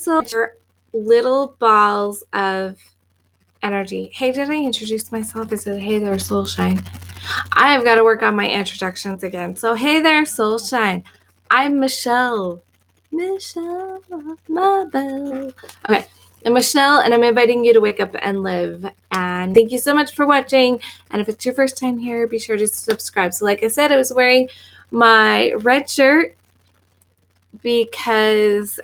so little balls of energy. Hey, did I introduce myself? I said, hey there, Soulshine. I have got to work on my introductions again. So, hey there, Soulshine. I'm Michelle. Michelle, my belle. Okay, I'm Michelle, and I'm inviting you to wake up and live. And thank you so much for watching. And if it's your first time here, be sure to subscribe. So, like I said, I was wearing my red shirt because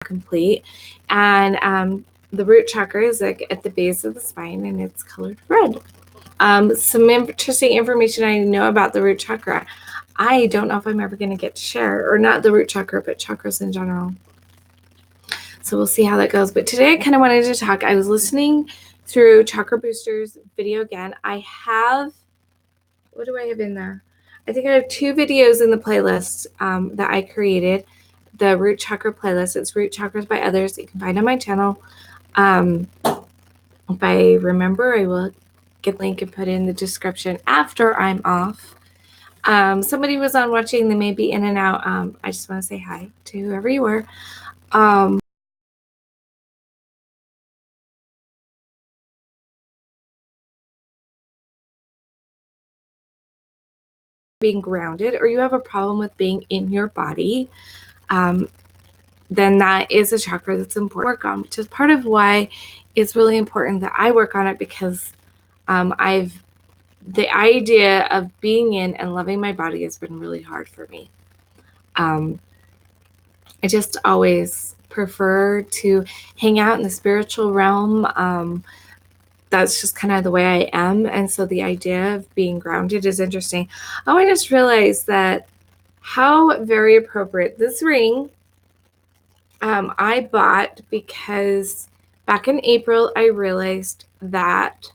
complete, and the root chakra is like at the base of the spine, and it's colored red. Some interesting information I know about the root chakra. I don't know if I'm ever going to get to share, or not the root chakra, but chakras in general. So we'll see how that goes. But today I kind of wanted to talk. I was listening through Chakra Boosters video again. I have, what do I have in there? I think I have 2 videos in the playlist that I created. The Root Chakra playlist. It's Root Chakras by Others. You can find on my channel. If I remember, I will get a link and put in the description after I'm off. Somebody was on watching. They may be in and out. I just want to say hi to whoever you are. Being grounded, or you have a problem with being in your body, then that is a chakra that's important to work on, which is part of why it's really important that I work on it, because the idea of being in and loving my body has been really hard for me. I just always prefer to hang out in the spiritual realm. That's just kind of the way I am. And so the idea of being grounded is interesting. Oh, I just realized that how very appropriate this ring I bought because back in April, I realized that,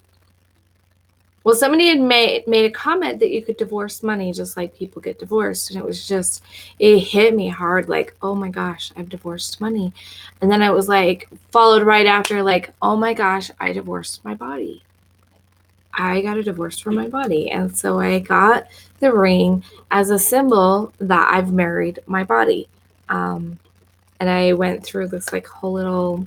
well, somebody had made a comment that you could divorce money just like people get divorced. And it hit me hard, like, oh my gosh, I've divorced money. And then it was like, followed right after, like, oh my gosh, I divorced my body. I got a divorce from my body. And so I got the ring as a symbol that I've married my body. And I went through this like whole little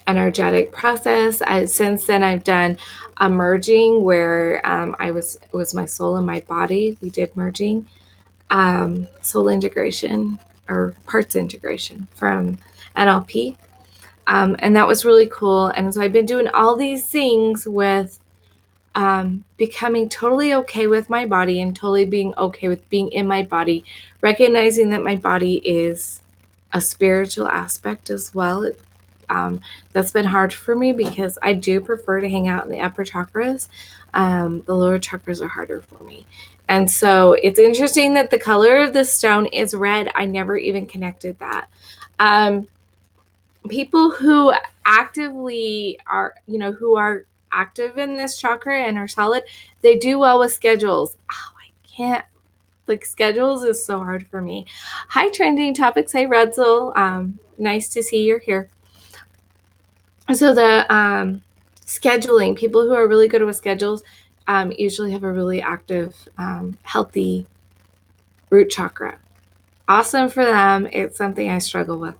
energetic process. Since then, I've done a merging where it was my soul and my body. We did merging, soul integration or parts integration from NLP. And that was really cool. And so I've been doing all these things with becoming totally okay with my body and totally being okay with being in my body, recognizing that my body is a spiritual aspect as well. That's been hard for me because I do prefer to hang out in the upper chakras. The lower chakras are harder for me. And so it's interesting that the color of the stone is red. I never even connected that. People who actively are, who are active in this chakra and are solid, they do well with schedules. Oh, I can't. Like, schedules is so hard for me. Hi, Trending Topics. Hi, Redzel. Nice to see you're here. So the scheduling, people who are really good with schedules usually have a really active, healthy root chakra. Awesome for them. It's something I struggle with.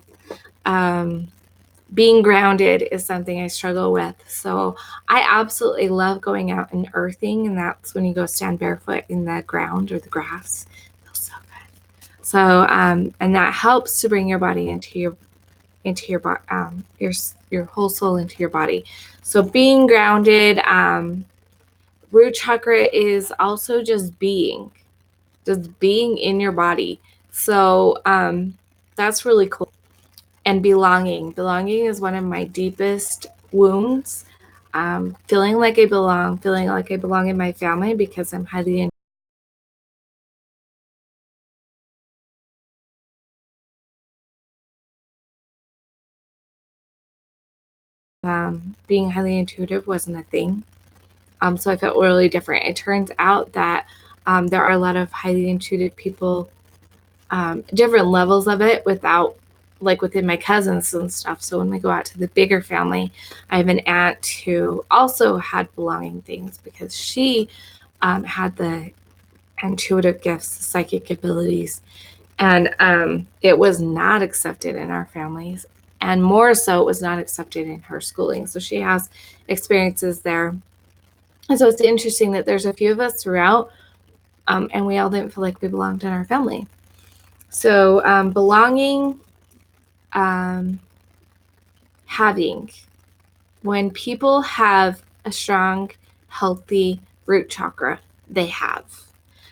Being grounded is something I struggle with. So I absolutely love going out and earthing, and that's when you go stand barefoot in the ground or the grass. It feels so good. So and that helps to bring your body into your whole soul into your body. So being grounded, root chakra is also just being in your body. So that's really cool. And belonging is one of my deepest wounds. Feeling like I belong in my family because I'm highly being highly intuitive wasn't a thing. So I felt really different. It turns out that there are a lot of highly intuitive people, different levels of it without like within my cousins and stuff. So when we go out to the bigger family, I have an aunt who also had belonging things because she had the intuitive gifts, the psychic abilities, and it was not accepted in our families, and more so it was not accepted in her schooling. So she has experiences there. And so it's interesting that there's a few of us throughout, and we all didn't feel like we belonged in our family. So belonging, having, when people have a strong, healthy root chakra, they have.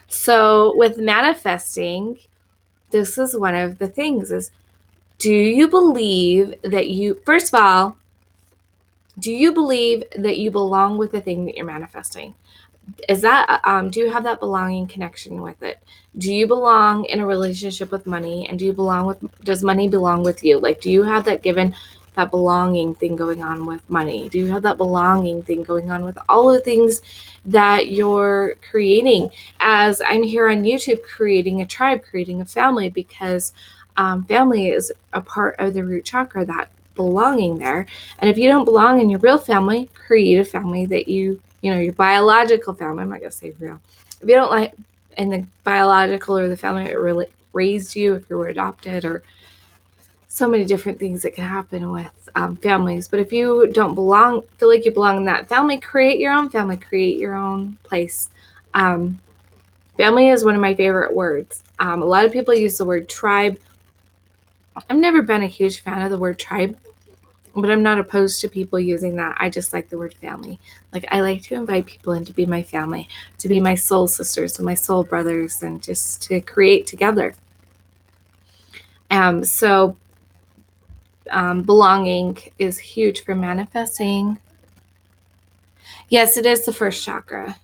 So with manifesting, this is one of the things is, do you believe that you, first of all, do you believe that you belong with the thing that you're manifesting? Is that, do you have that belonging connection with it? Do you belong in a relationship with money? And does money belong with you? Like, do you have that that belonging thing going on with money? Do you have that belonging thing going on with all the things that you're creating? As I'm here on YouTube creating a tribe, creating a family, because family is a part of the root chakra, that belonging there. And if you don't belong in your real family, create a family that your biological family. I'm not going to say real. If you don't like in the biological or the family that really raised you, if you were adopted, or so many different things that can happen with families. But if you don't feel like you belong in that family, create your own family, create your own place. Family is one of my favorite words. A lot of people use the word tribe. I've never been a huge fan of the word tribe, but I'm not opposed to people using that. I just like the word family. Like, I like to invite people in to be my family, to be my soul sisters and my soul brothers, and just to create together. So belonging is huge for manifesting. Yes, it is the first chakra.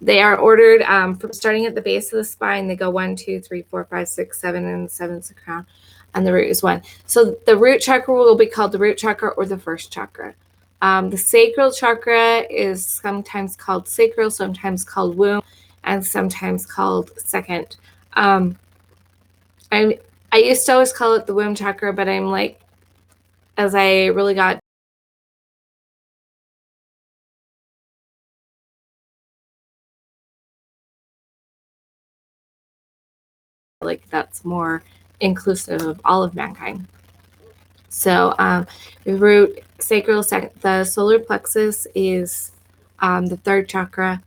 They are ordered from starting at the base of the spine. They go 1, 2, 3, 4, 5, 6, 7, and 7 is the crown, and the root is 1. So the root chakra will be called the root chakra or the first chakra. The sacral chakra is sometimes called sacral, sometimes called womb, and sometimes called second. I used to always call it the womb chakra, but I'm like, as I really got like, that's more inclusive of all of mankind. So the root, sacral, the solar plexus is the third chakra.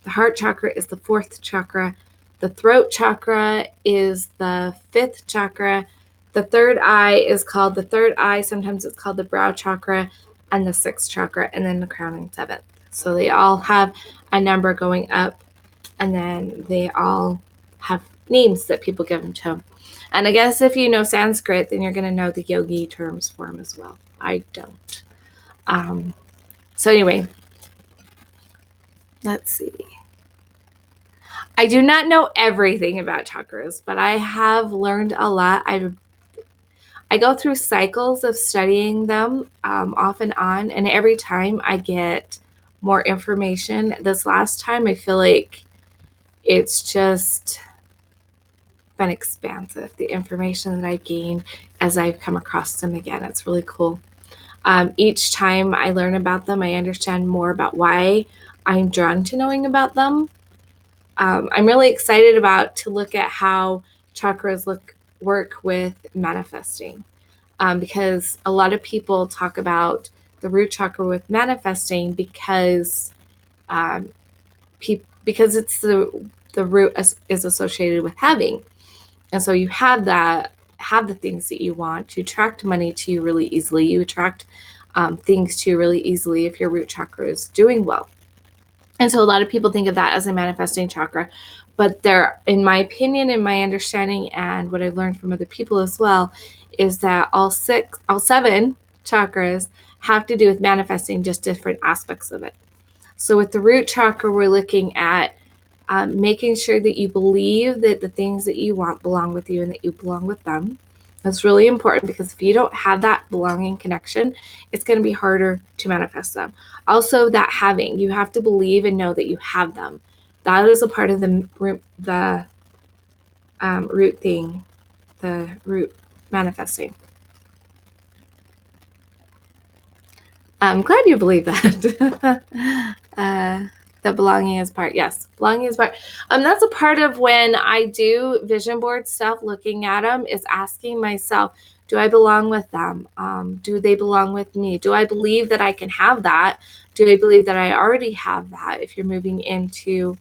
The heart chakra is the fourth chakra. The throat chakra is the fifth chakra. The third eye is called the third eye. Sometimes it's called the brow chakra, and the sixth chakra, and then the crown and seventh. So they all have a number going up, and then they all have names that people give them to them. And I guess if you know Sanskrit, then you're going to know the yogi terms for them as well. I don't. So anyway, let's see. I do not know everything about chakras, but I have learned a lot. I go through cycles of studying them off and on, and every time I get more information. This last time, I feel like it's just been expansive, the information that I've gained as I've come across them again. It's really cool. Each time I learn about them, I understand more about why I'm drawn to knowing about them. I'm really excited to look at how chakras work with manifesting, because a lot of people talk about the root chakra with manifesting because it's the root is associated with having. And so you have the things that you want. You attract money to you really easily. You attract things to you really easily if your root chakra is doing well. And so a lot of people think of that as a manifesting chakra. But there, in my opinion, and my understanding, and what I've learned from other people as well, is that all 7 chakras have to do with manifesting, just different aspects of it. So with the root chakra, we're looking at making sure that you believe that the things that you want belong with you and that you belong with them. That's really important, because if you don't have that belonging connection, it's going to be harder to manifest them. Also, that having, you have to believe and know that you have them. That is a part of the root thing. the root manifesting. I'm glad you believe that. The belonging is part. Yes, belonging is part. That's a part of when I do vision board stuff, looking at them, is asking myself, do I belong with them? Do they belong with me? Do I believe that I can have that? Do I believe that I already have that? If you're moving into,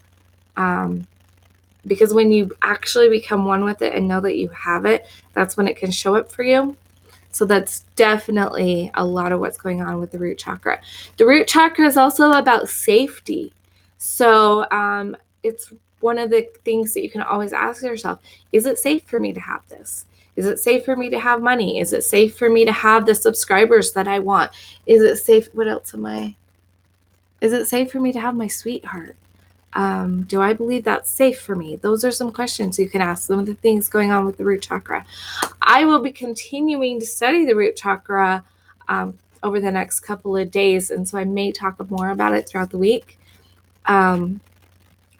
because when you actually become one with it and know that you have it, that's when it can show up for you. So that's definitely a lot of what's going on with the root chakra. The root chakra is also about safety. So it's one of the things that you can always ask yourself, is it safe for me to have this? Is it safe for me to have money? Is it safe for me to have the subscribers that I want? Is it safe? What else am I? Is it safe for me to have my sweetheart? Do I believe that's safe for me? Those are some questions you can ask, some of the things going on with the root chakra. I will be continuing to study the root chakra over the next couple of days, and so I may talk more about it throughout the week. And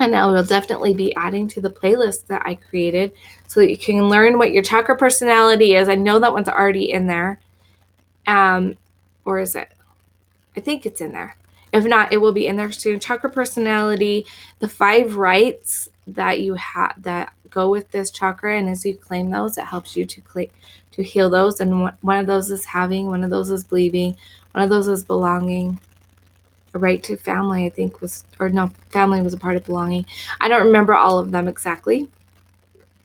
I will definitely be adding to the playlist that I created so that you can learn what your chakra personality is. I know that one's already in there. Or is it? I think it's in there. If not, it will be in there soon. Chakra personality, the 5 rights that you have that go with this chakra, and as you claim those, it helps you to heal those. And one of those is having, one of those is believing, one of those is belonging. A right to family, I think family was a part of belonging. I don't remember all of them exactly.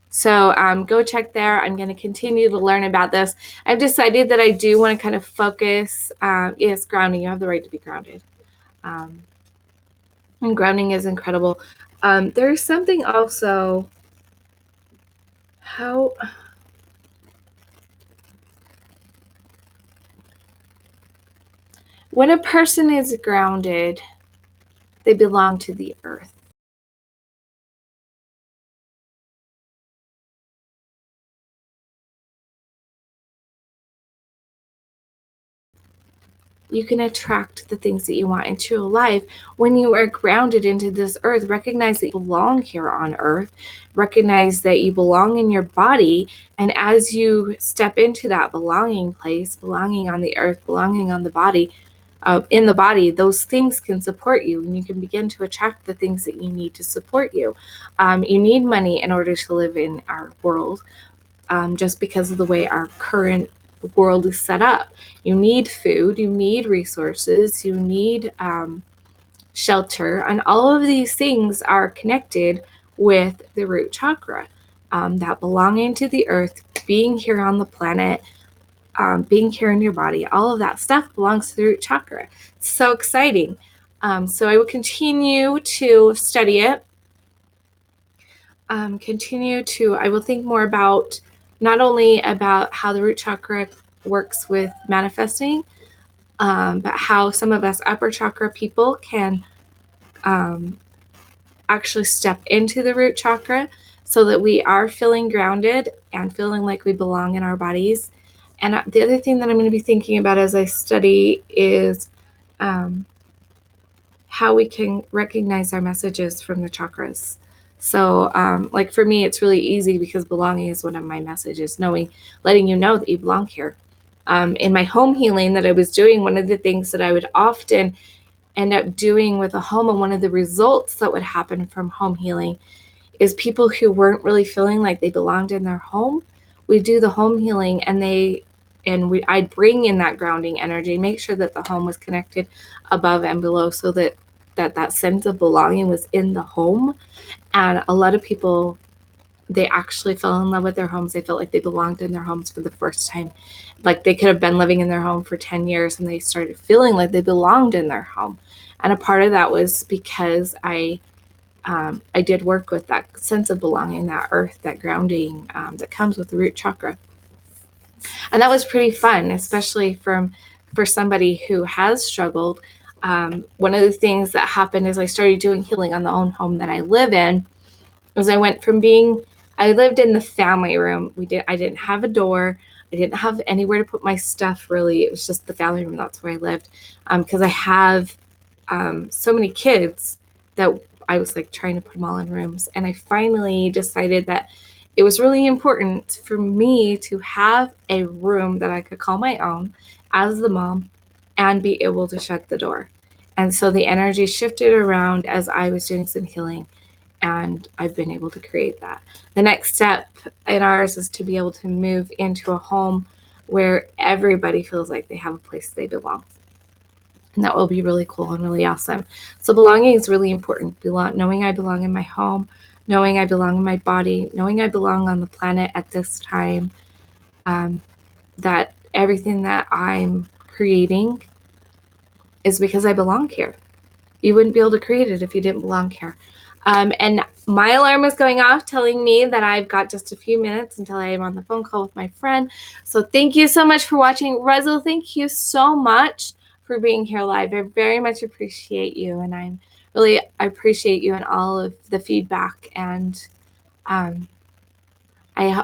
So go check there. I'm going to continue to learn about this. I've decided that I do want to kind of focus. Yes, grounding. You have the right to be grounded. And grounding is incredible. There's something also, when a person is grounded, they belong to the earth. You can attract the things that you want into your life when you are grounded into this earth. Recognize that you belong here on earth. Recognize that you belong in your body. And as you step into that belonging place, belonging on the earth, belonging on the body, in the body, those things can support you, and you can begin to attract the things that you need to support you. You need money in order to live in our world, just because of the way our current world is set up. You need food, you need resources, you need shelter, and all of these things are connected with the root chakra. That belonging to the earth, being here on the planet, being here in your body, all of that stuff belongs to the root chakra. It's so exciting. So I will continue to study it. I will think more about not only about how the root chakra works with manifesting, but how some of us upper chakra people can actually step into the root chakra so that we are feeling grounded and feeling like we belong in our bodies. And the other thing that I'm going to be thinking about as I study is how we can recognize our messages from the chakras. So like for me, it's really easy because belonging is one of my messages, letting you know that you belong here. In my home healing that I was doing, one of the things that I would often end up doing with a home, and one of the results that would happen from home healing, is people who weren't really feeling like they belonged in their home. We do the home healing, and I'd bring in that grounding energy, make sure that the home was connected above and below, so that sense of belonging was in the home. And a lot of people, they actually fell in love with their homes. They felt like they belonged in their homes for the first time. Like they could have been living in their home for 10 years and they started feeling like they belonged in their home. And a part of that was because I did work with that sense of belonging, that earth, that grounding that comes with the root chakra. And that was pretty fun, especially for somebody who has struggled. One of the things that happened is I started doing healing on the own home that I live in. As I went from I lived in the family room. I didn't have a door. I didn't have anywhere to put my stuff, really. It was just the family room. That's where I lived. Because I have so many kids that I was like trying to put them all in rooms. And I finally decided that it was really important for me to have a room that I could call my own as the mom and be able to shut the door. And so the energy shifted around as I was doing some healing, and I've been able to create that. The next step in ours is to be able to move into a home where everybody feels like they have a place they belong. And that will be really cool and really awesome. So belonging is really important. Knowing I belong in my home, knowing I belong in my body, knowing I belong on the planet at this time, that everything that I'm creating is because I belong here. You wouldn't be able to create it if you didn't belong here. And my alarm is going off telling me that I've got just a few minutes until I am on the phone call with my friend. So thank you so much for watching. Russell, thank you so much for being here live. I very much appreciate you. And I appreciate you and all of the feedback. And I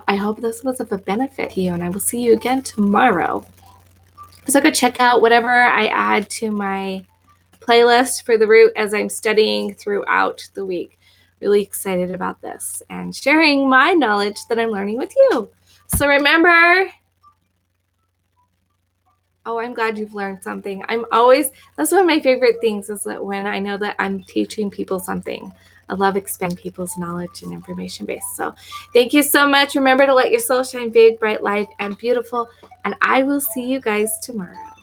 hope this was of a benefit to you. And I will see you again tomorrow. So go check out whatever I add to my playlist for the root as I'm studying throughout the week. Really excited about this and sharing my knowledge that I'm learning with you. So remember, I'm glad you've learned something. That's one of my favorite things, is that when I know that I'm teaching people something. I love expanding people's knowledge and information base. So thank you so much. Remember to let your soul shine big, bright, light, and beautiful. And I will see you guys tomorrow.